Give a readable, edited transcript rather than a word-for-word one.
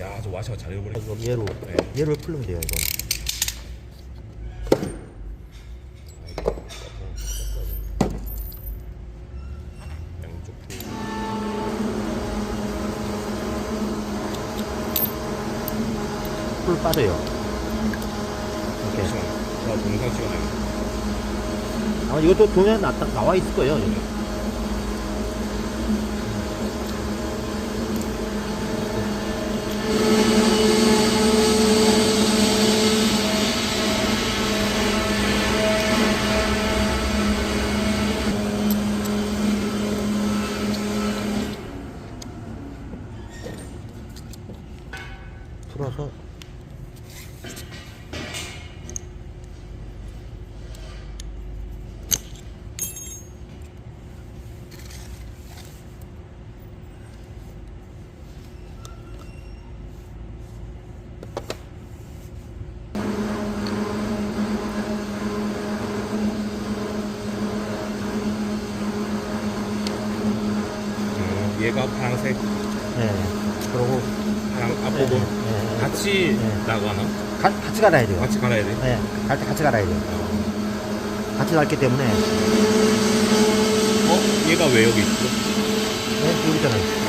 야, 저 와셔가 잘 잃어버려. 그럼 얘로 네. 얘로 풀면 돼요 이건. 양쪽 풀. 풀 빠져요. 이렇게. 잠시만. 나 동영상 찍어놔요. 아마 이것도 도면 나와 있을 거예요. 여기. 풀어서 얘가 파란색, 네. 그러고 파랑 앞부분 네, 네, 네. 같이 네. 나가나? 같이 갈아야 돼요. 같이 갈아야 돼. 네. 갈 때 같이 갈아야 돼요. 같이 갈기 때문에 얘가 왜 여기 있어? 네, 여기 있잖아요.